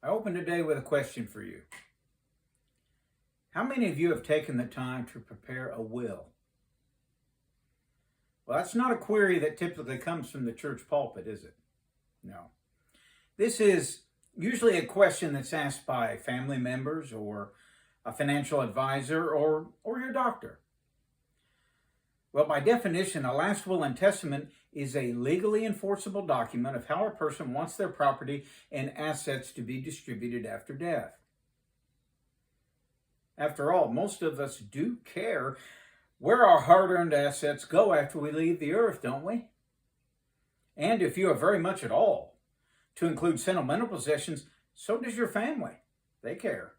I open today with a question for you. How many of you have taken the time to prepare a will? Well, that's not a query that typically comes from the church pulpit, is it? No. This is usually a question that's asked by family members or a financial advisor or your doctor. Well, by definition, a last will and testament is a legally enforceable document of how a person wants their property and assets to be distributed after death. After all, most of us do care where our hard-earned assets go after we leave the earth, don't we? And if you are very much at all, to include sentimental possessions, so does your family. They care.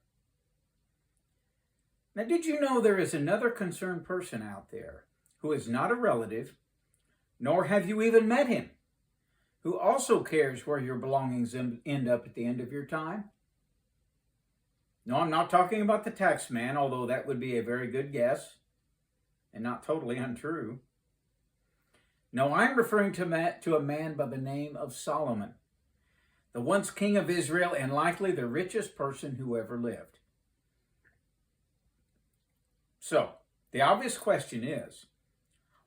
Now, did you know there is another concerned person out there who is not a relative, nor have you even met him, who also cares where your belongings end up at the end of your time? No, I'm not talking about the tax man, although that would be a very good guess and not totally untrue. No, I'm referring to a man by the name of Solomon, the once king of Israel and likely the richest person who ever lived. So, the obvious question is,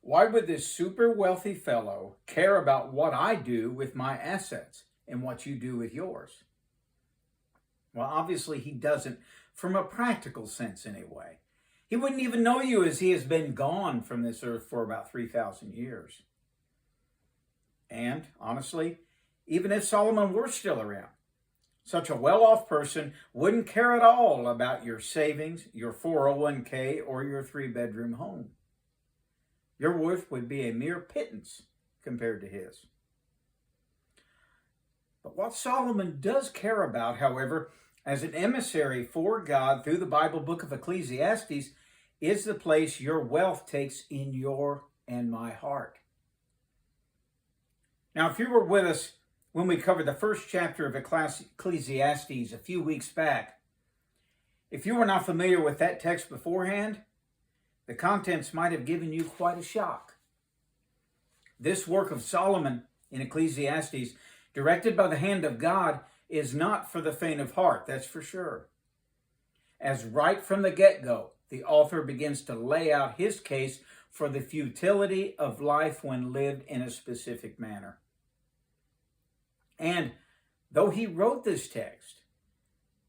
why would this super wealthy fellow care about what I do with my assets and what you do with yours? Well, obviously he doesn't, from a practical sense anyway. He wouldn't even know you as he has been gone from this earth for about 3,000 years. And, honestly, even if Solomon were still around, such a well-off person wouldn't care at all about your savings, your 401k, or your 3-bedroom home. Your worth would be a mere pittance compared to his. But what Solomon does care about, however, as an emissary for God through the Bible book of Ecclesiastes, is the place your wealth takes in your and my heart. Now, if you were with us when we covered the first chapter of Ecclesiastes a few weeks back, if you were not familiar with that text beforehand, the contents might have given you quite a shock. This work of Solomon in Ecclesiastes, directed by the hand of God, is not for the faint of heart, that's for sure. As right from the get-go, the author begins to lay out his case for the futility of life when lived in a specific manner. And though he wrote this text,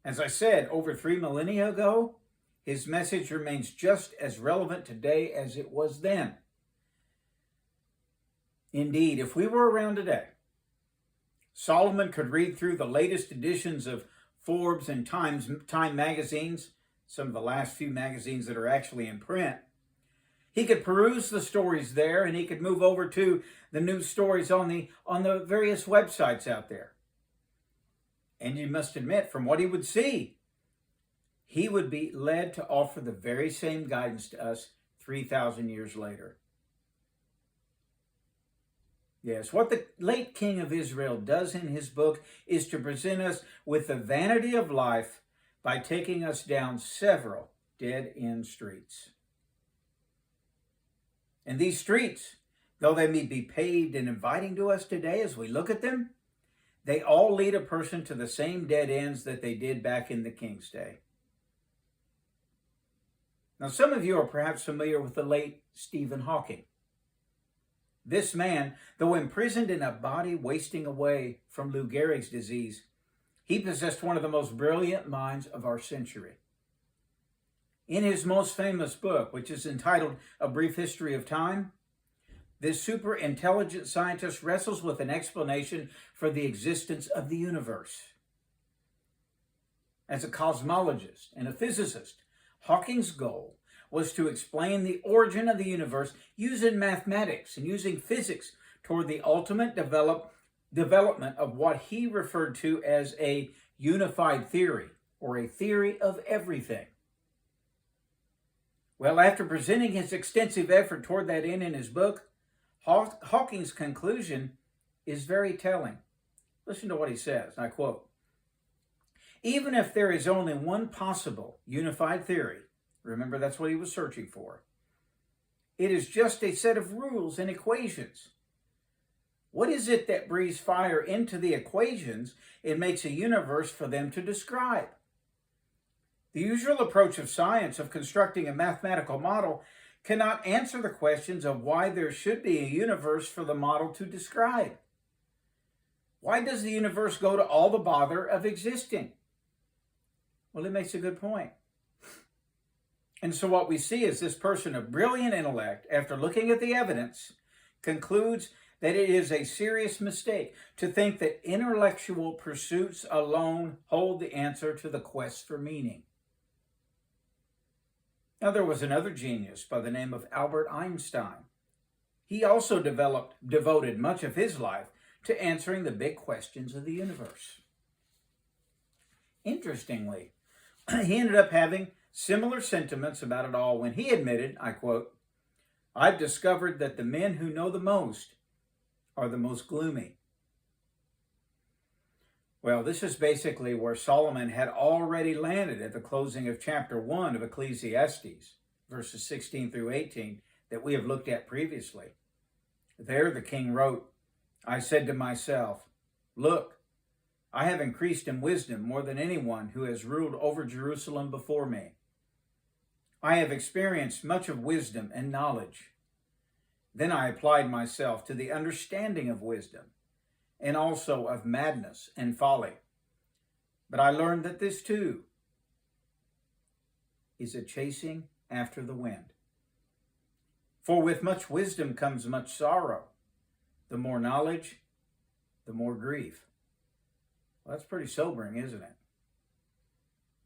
as I said, over 3 millennia ago, his message remains just as relevant today as it was then. Indeed, if we were around today, Solomon could read through the latest editions of Forbes and Time magazines, some of the last few magazines that are actually in print. He could peruse the stories there, and he could move over to the news stories on the various websites out there. And you must admit, from what he would see, he would be led to offer the very same guidance to us 3,000 years later. Yes, what the late king of Israel does in his book is to present us with the vanity of life by taking us down several dead-end streets. And these streets, though they may be paved and inviting to us today as we look at them, they all lead a person to the same dead ends that they did back in the king's day. Now, some of you are perhaps familiar with the late Stephen Hawking. This man, though imprisoned in a body wasting away from Lou Gehrig's disease, he possessed one of the most brilliant minds of our century. In his most famous book, which is entitled A Brief History of Time, this super intelligent scientist wrestles with an explanation for the existence of the universe. As a cosmologist and a physicist, Hawking's goal was to explain the origin of the universe using mathematics and using physics toward the ultimate development of what he referred to as a unified theory, or a theory of everything. Well, after presenting his extensive effort toward that end in his book, Hawking's conclusion is very telling. Listen to what he says, and I quote, "Even if there is only one possible unified theory," remember that's what he was searching for, "it is just a set of rules and equations. What is it that breathes fire into the equations and makes a universe for them to describe? The usual approach of science of constructing a mathematical model cannot answer the questions of why there should be a universe for the model to describe. Why does the universe go to all the bother of existing? Well, it makes a good point. And so what we see is this person of brilliant intellect, after looking at the evidence, concludes that it is a serious mistake to think that intellectual pursuits alone hold the answer to the quest for meaning. Now, there was another genius by the name of Albert Einstein. He also devoted much of his life to answering the big questions of the universe. Interestingly, he ended up having similar sentiments about it all when he admitted, I quote, "I've discovered that the men who know the most are the most gloomy." Well, this is basically where Solomon had already landed at the closing of chapter 1 of Ecclesiastes, verses 16 through 18, that we have looked at previously. There the king wrote, "I said to myself, look, I have increased in wisdom more than anyone who has ruled over Jerusalem before me. I have experienced much of wisdom and knowledge. Then I applied myself to the understanding of wisdom, and also of madness and folly. But I learned that this too is a chasing after the wind. For with much wisdom comes much sorrow. The more knowledge, the more grief." Well, that's pretty sobering, isn't it?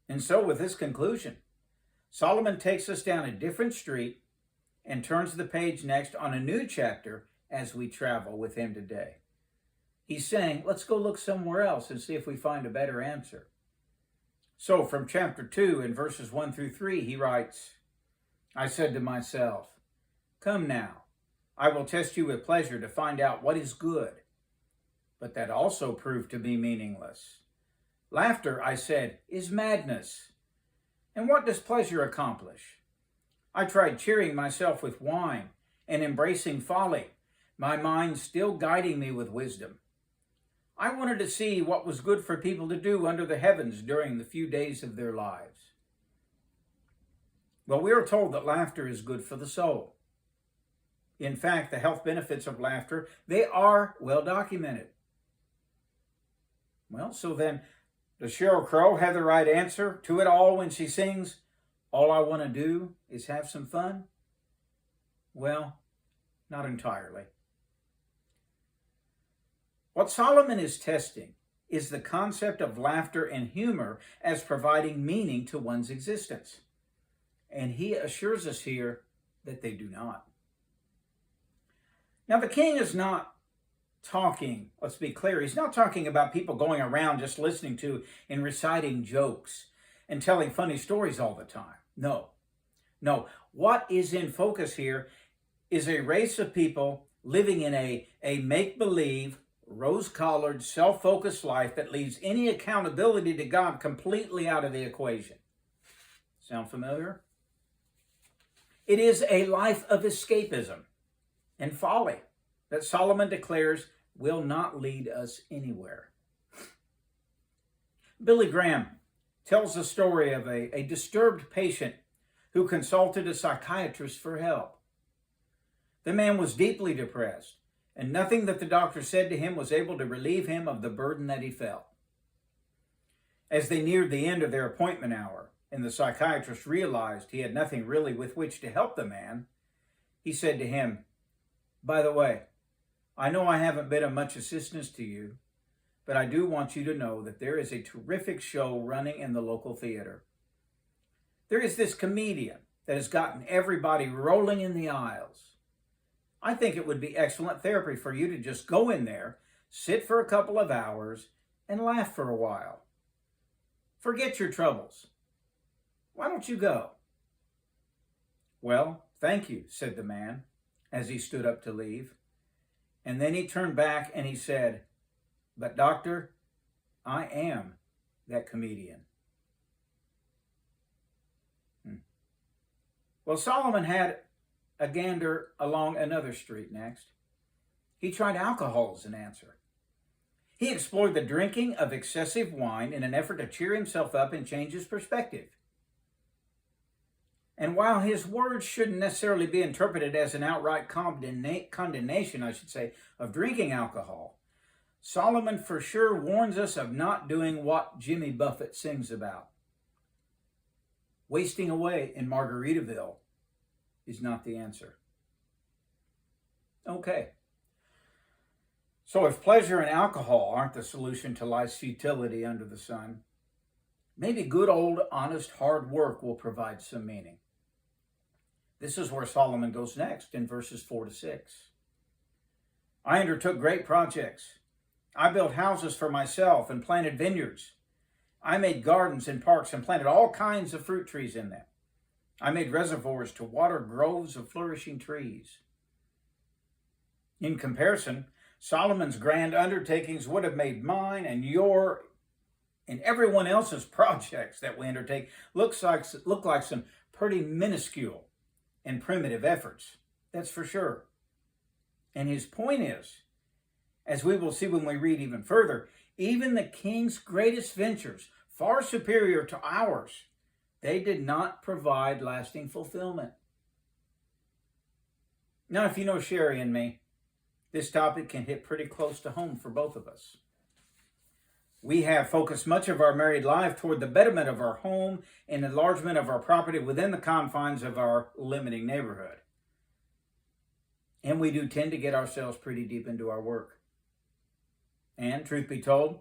And so with this conclusion, Solomon takes us down a different street and turns the page next on a new chapter as we travel with him today. He's saying, let's go look somewhere else and see if we find a better answer. So from chapter 2 in verses 1 through 3, he writes, "I said to myself, come now, I will test you with pleasure to find out what is good." But that also proved to be meaningless. Laughter, I said, is madness. And what does pleasure accomplish? I tried cheering myself with wine and embracing folly, my mind still guiding me with wisdom. I wanted to see what was good for people to do under the heavens during the few days of their lives. Well, we are told that laughter is good for the soul. In fact, the health benefits of laughter, they are well documented. Well, so then, does Sheryl Crow have the right answer to it all when she sings, "All I want to do is have some fun"? Well, not entirely. What Solomon is testing is the concept of laughter and humor as providing meaning to one's existence. And he assures us here that they do not. Now, the king is not talking, let's be clear, he's not talking about people going around just listening to and reciting jokes and telling funny stories all the time. No. What is in focus here is a race of people living in a make-believe, rose-collared, self-focused life that leaves any accountability to God completely out of the equation. Sound familiar? It is a life of escapism and folly that Solomon declares will not lead us anywhere. Billy Graham tells the story of a disturbed patient who consulted a psychiatrist for help. The man was deeply depressed, and nothing that the doctor said to him was able to relieve him of the burden that he felt. As they neared the end of their appointment hour, and the psychiatrist realized he had nothing really with which to help the man, he said to him, "By the way, I know I haven't been of much assistance to you, but I do want you to know that there is a terrific show running in the local theater. There is this comedian that has gotten everybody rolling in the aisles. I think it would be excellent therapy for you to just go in there, sit for a couple of hours, and laugh for a while. Forget your troubles. Why don't you go?" "Well, thank you," said the man, as he stood up to leave. And then he turned back and he said, "But doctor, I am that comedian." Well, Solomon had a gander along another street next. He tried alcohol as an answer. He explored the drinking of excessive wine in an effort to cheer himself up and change his perspective. And while his words shouldn't necessarily be interpreted as an outright condemnation, of drinking alcohol, Solomon for sure warns us of not doing what Jimmy Buffett sings about. Wasting away in Margaritaville is not the answer. Okay. So if pleasure and alcohol aren't the solution to life's futility under the sun, maybe good old honest hard work will provide some meaning. This is where Solomon goes next in verses 4 to 6. I undertook great projects. I built houses for myself and planted vineyards. I made gardens and parks and planted all kinds of fruit trees in them. I made reservoirs to water groves of flourishing trees. In comparison, Solomon's grand undertakings would have made mine and your and everyone else's projects that we undertake look like some pretty minuscule and primitive efforts. That's for sure. And his point is, as we will see when we read even further, even the king's greatest ventures, far superior to ours, they did not provide lasting fulfillment. Now, if you know Sherry and me, this topic can hit pretty close to home for both of us. We have focused much of our married life toward the betterment of our home and enlargement of our property within the confines of our limiting neighborhood. And we do tend to get ourselves pretty deep into our work. And truth be told,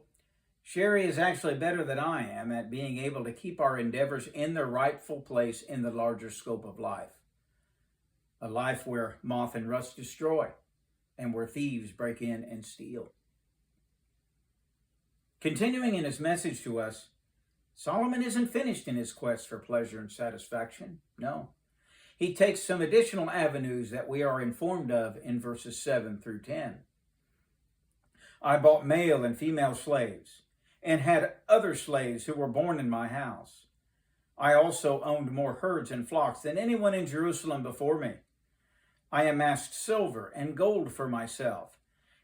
Sherry is actually better than I am at being able to keep our endeavors in their rightful place in the larger scope of life. A life where moth and rust destroy, and where thieves break in and steal. Continuing in his message to us, Solomon isn't finished in his quest for pleasure and satisfaction. No. He takes some additional avenues that we are informed of in verses 7 through 10. I bought male and female slaves, and had other slaves who were born in my house. I also owned more herds and flocks than anyone in Jerusalem before me. I amassed silver and gold for myself,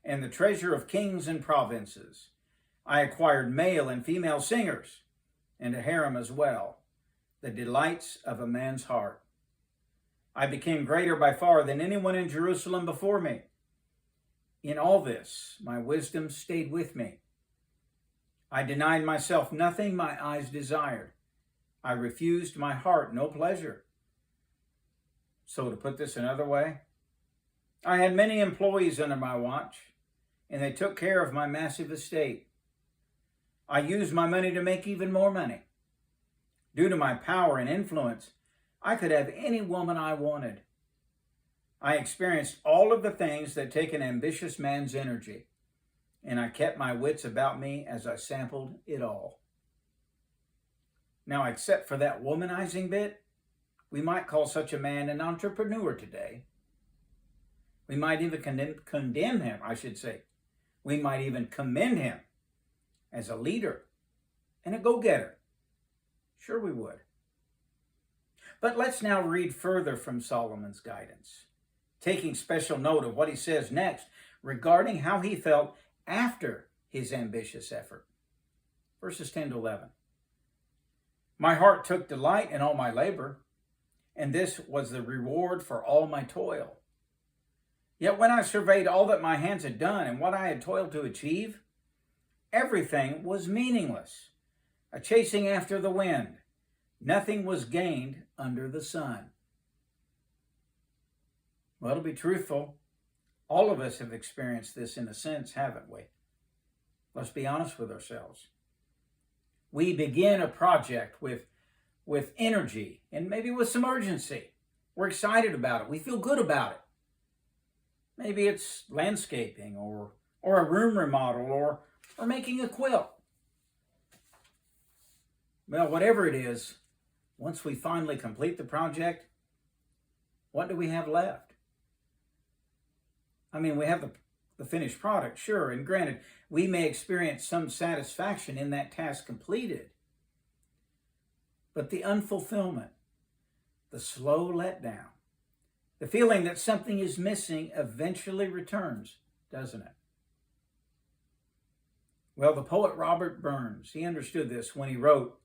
and the treasure of kings and provinces. I acquired male and female singers, and a harem as well, the delights of a man's heart. I became greater by far than anyone in Jerusalem before me. In all this, my wisdom stayed with me. I denied myself nothing my eyes desired. I refused my heart no pleasure. So to put this another way, I had many employees under my watch, and they took care of my massive estate. I used my money to make even more money. Due to my power and influence, I could have any woman I wanted. I experienced all of the things that take an ambitious man's energy, and I kept my wits about me as I sampled it all. Now, except for that womanizing bit, we might call such a man an entrepreneur today. We might even condemn him, We might even commend him as a leader and a go-getter. Sure we would. But let's now read further from Solomon's guidance, taking special note of what he says next regarding how he felt after his ambitious effort. Verses 10 to 11. My heart took delight in all my labor, and this was the reward for all my toil. Yet when I surveyed all that my hands had done and what I had toiled to achieve, everything was meaningless, a chasing after the wind. Nothing was gained under the sun. Well, to be truthful, all of us have experienced this in a sense, haven't we? Let's be honest with ourselves. We begin a project with energy and maybe with some urgency. We're excited about it. We feel good about it. Maybe it's landscaping or a room remodel or making a quilt. Well, whatever it is, once we finally complete the project, what do we have left? I mean, we have the finished product, sure, and granted, we may experience some satisfaction in that task completed. But the unfulfillment, the slow letdown, the feeling that something is missing eventually returns, doesn't it? Well, the poet Robert Burns, he understood this when he wrote,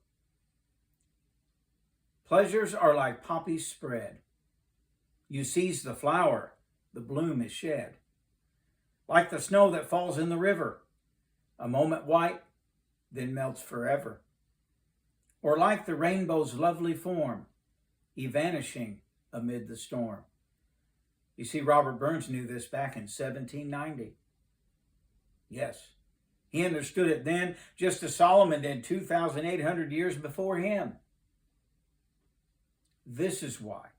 "Pleasures are like poppies spread. You seize the flower, the bloom is shed. Like the snow that falls in the river, a moment white, then melts forever. Or like the rainbow's lovely form, evanishing amid the storm." You see, Robert Burns knew this back in 1790. Yes, he understood it then, just as Solomon did 2,800 years before him. This is why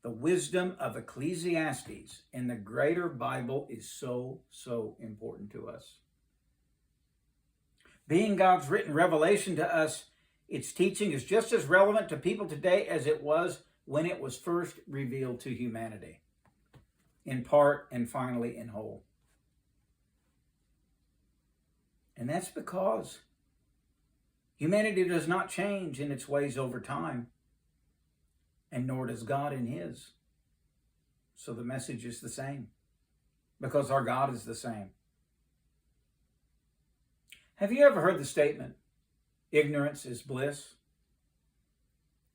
the wisdom of Ecclesiastes in the greater Bible is so important to us. Being God's written revelation to us, its teaching is just as relevant to people today as it was when it was first revealed to humanity, in part and finally in whole. And that's because humanity does not change in its ways over time, and nor does God in his. So the message is the same, because our God is the same. Have you ever heard the statement, ignorance is bliss?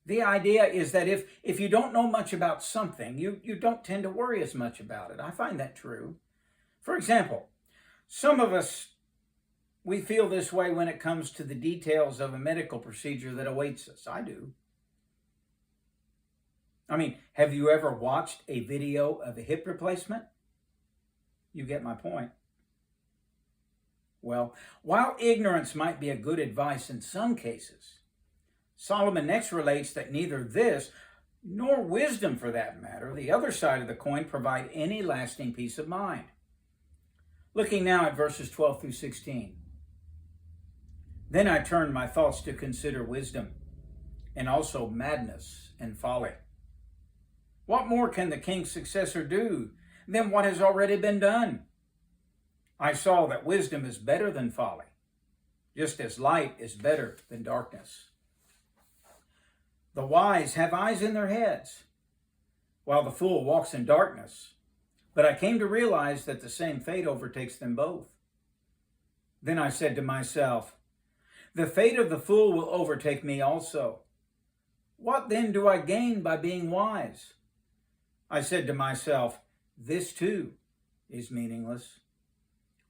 The idea is that if you don't know much about something, you don't tend to worry as much about it. I find that true. For example, some of us, we feel this way when it comes to the details of a medical procedure that awaits us. I do. I mean, have you ever watched a video of a hip replacement? You get my point. Well, while ignorance might be a good advice in some cases, Solomon next relates that neither this, nor wisdom for that matter, the other side of the coin, provide any lasting peace of mind. Looking now at verses 12 through 16. Then I turned my thoughts to consider wisdom, and also madness and folly. What more can the king's successor do than what has already been done? I saw that wisdom is better than folly, just as light is better than darkness. The wise have eyes in their heads, while the fool walks in darkness. But I came to realize that the same fate overtakes them both. Then I said to myself, the fate of the fool will overtake me also. What then do I gain by being wise? I said to myself, this too is meaningless.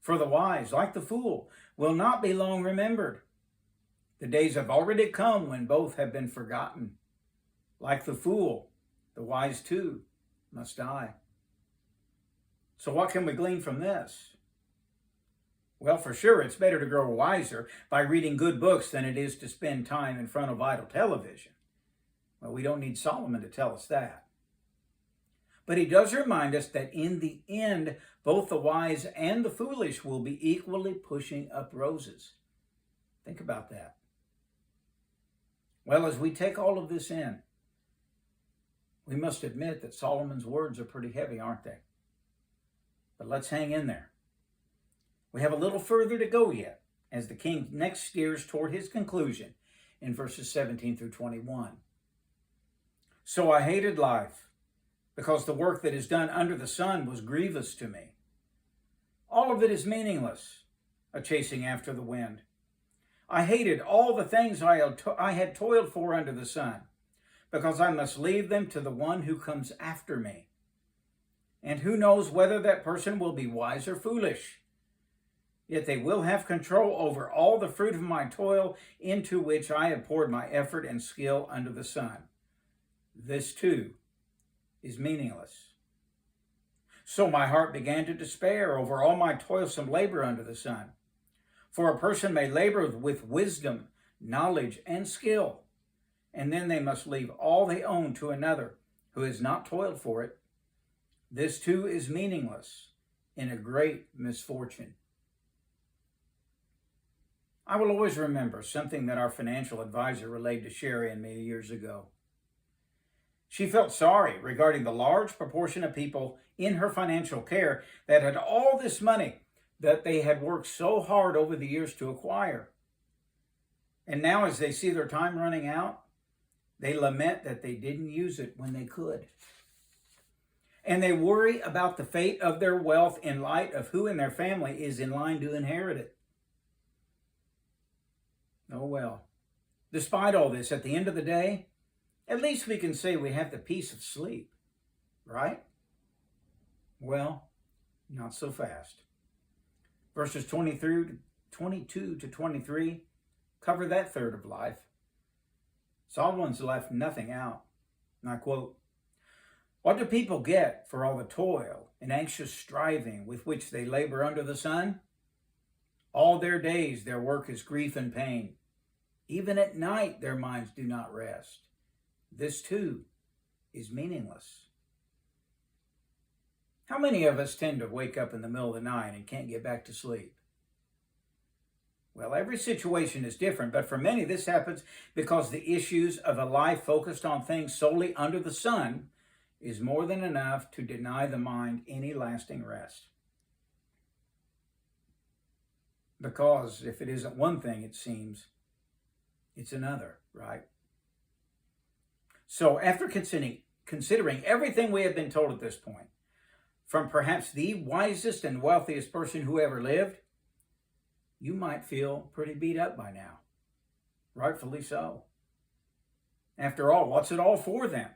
For the wise, like the fool, will not be long remembered. The days have already come when both have been forgotten. Like the fool, the wise too must die. So what can we glean from this? Well, for sure, it's better to grow wiser by reading good books than it is to spend time in front of idle television. Well, we don't need Solomon to tell us that. But he does remind us that in the end, both the wise and the foolish will be equally pushing up roses. Think about that. Well, as we take all of this in, we must admit that Solomon's words are pretty heavy, aren't they? But let's hang in there. We have a little further to go yet, as the king next steers toward his conclusion in verses 17 through 21. So I hated life, because the work that is done under the sun was grievous to me. All of it is meaningless, a chasing after the wind. I hated all the things I had toiled for under the sun, because I must leave them to the one who comes after me. And who knows whether that person will be wise or foolish? Yet they will have control over all the fruit of my toil into which I have poured my effort and skill under the sun. This too is meaningless. So my heart began to despair over all my toilsome labor under the sun. For a person may labor with wisdom, knowledge, and skill, and then they must leave all they own to another who has not toiled for it. This too is meaningless in a great misfortune. I will always remember something that our financial advisor relayed to Sherry and me years ago. She felt sorry regarding the large proportion of people in her financial care that had all this money that they had worked so hard over the years to acquire. And now as they see their time running out, they lament that they didn't use it when they could. And they worry about the fate of their wealth in light of who in their family is in line to inherit it. Oh well. Despite all this, at the end of the day, at least we can say we have the peace of sleep, right? Well, not so fast. Verses 22 to 23 cover that third of life. Solomon's left nothing out. And I quote, "What do people get for all the toil and anxious striving with which they labor under the sun? All their days their work is grief and pain. Even at night their minds do not rest. This too is meaningless." How many of us tend to wake up in the middle of the night and can't get back to sleep? Well, every situation is different, but for many this happens because the issues of a life focused on things solely under the sun is more than enough to deny the mind any lasting rest. Because if it isn't one thing, it seems, it's another, right? So after considering everything we have been told at this point, from perhaps the wisest and wealthiest person who ever lived, you might feel pretty beat up by now. Rightfully so. After all, what's it all for then?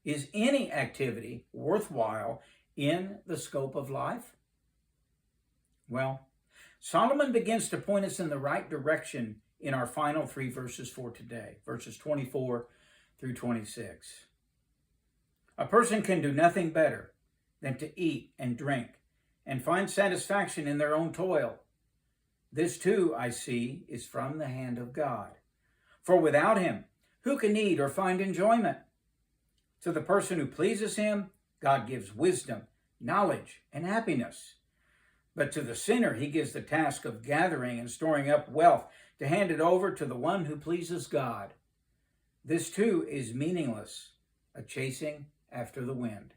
Is any activity worthwhile in the scope of life? Well, Solomon begins to point us in the right direction in our final three verses for today, verses 24 through 26. A person can do nothing better than to eat and drink and find satisfaction in their own toil. This too, I see, is from the hand of God. For without him, who can eat or find enjoyment? To the person who pleases him, God gives wisdom, knowledge, and happiness. But to the sinner, he gives the task of gathering and storing up wealth to hand it over to the one who pleases God. This too is meaningless, a chasing after the wind.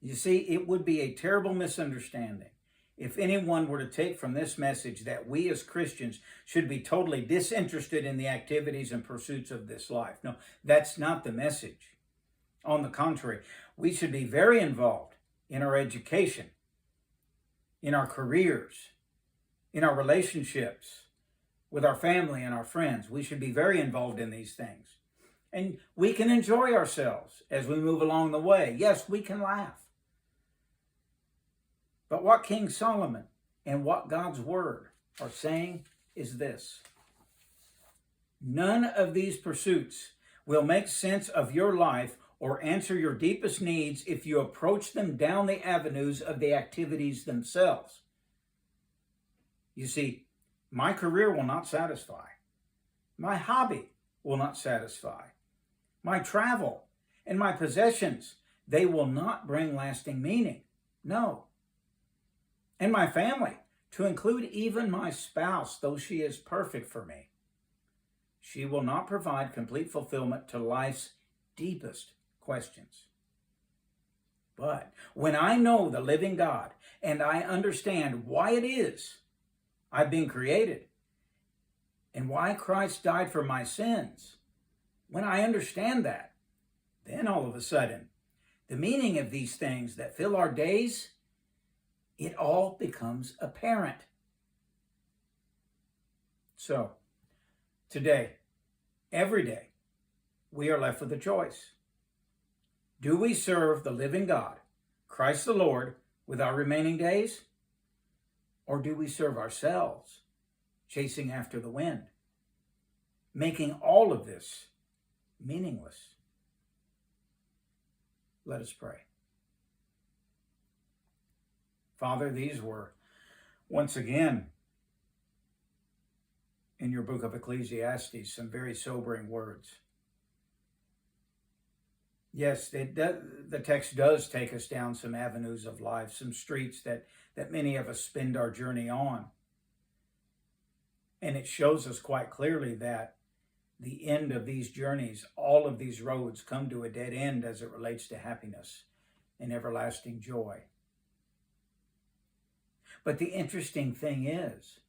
You see, it would be a terrible misunderstanding if anyone were to take from this message that we as Christians should be totally disinterested in the activities and pursuits of this life. No, that's not the message. On the contrary, we should be very involved in our education, in our careers, in our relationships with our family and our friends. We should be very involved in these things. And we can enjoy ourselves as we move along the way. Yes, we can laugh. But what King Solomon and what God's Word are saying is this: none of these pursuits will make sense of your life or answer your deepest needs if you approach them down the avenues of the activities themselves. You see, my career will not satisfy. My hobby will not satisfy. My travel and my possessions, they will not bring lasting meaning. No. And my family, to include even my spouse, though she is perfect for me, she will not provide complete fulfillment to life's deepest questions. But when I know the living God and I understand why it is I've been created and why Christ died for my sins, when I understand that, then all of a sudden, the meaning of these things that fill our days, it all becomes apparent. So, today, every day, we are left with a choice. Do we serve the living God, Christ the Lord, with our remaining days? Or do we serve ourselves, chasing after the wind, making all of this meaningless? Let us pray. Father, these were, once again, in your book of Ecclesiastes, some very sobering words. Yes, the text does take us down some avenues of life, some streets that many of us spend our journey on. And it shows us quite clearly that the end of these journeys, all of these roads come to a dead end as it relates to happiness and everlasting joy. But the interesting thing is,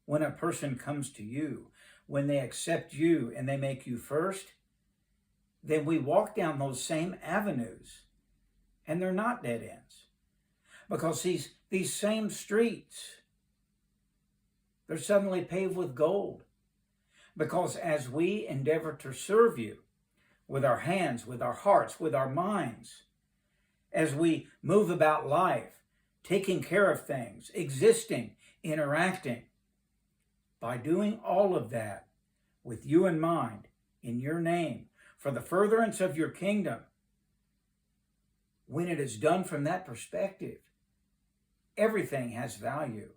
when a person comes to you, when they accept you and they make you first, then we walk down those same avenues, and they're not dead ends. Because these same streets, they're suddenly paved with gold. Because as we endeavor to serve you with our hands, with our hearts, with our minds, as we move about life, taking care of things, existing, interacting, by doing all of that with you in mind, in your name, for the furtherance of your kingdom, when it is done from that perspective, everything has value,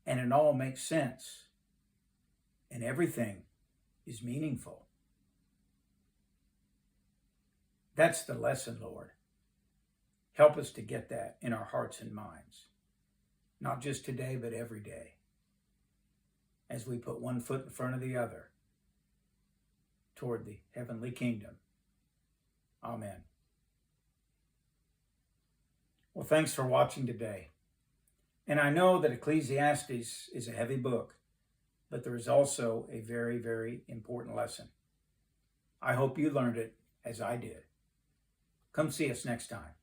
and it all makes sense, and everything is meaningful. That's the lesson, Lord. Help us to get that in our hearts and minds, not just today, but every day, as we put one foot in front of the other toward the heavenly kingdom. Amen. Well, thanks for watching today. And I know that Ecclesiastes is a heavy book, but there is also a very, very important lesson. I hope you learned it as I did. Come see us next time.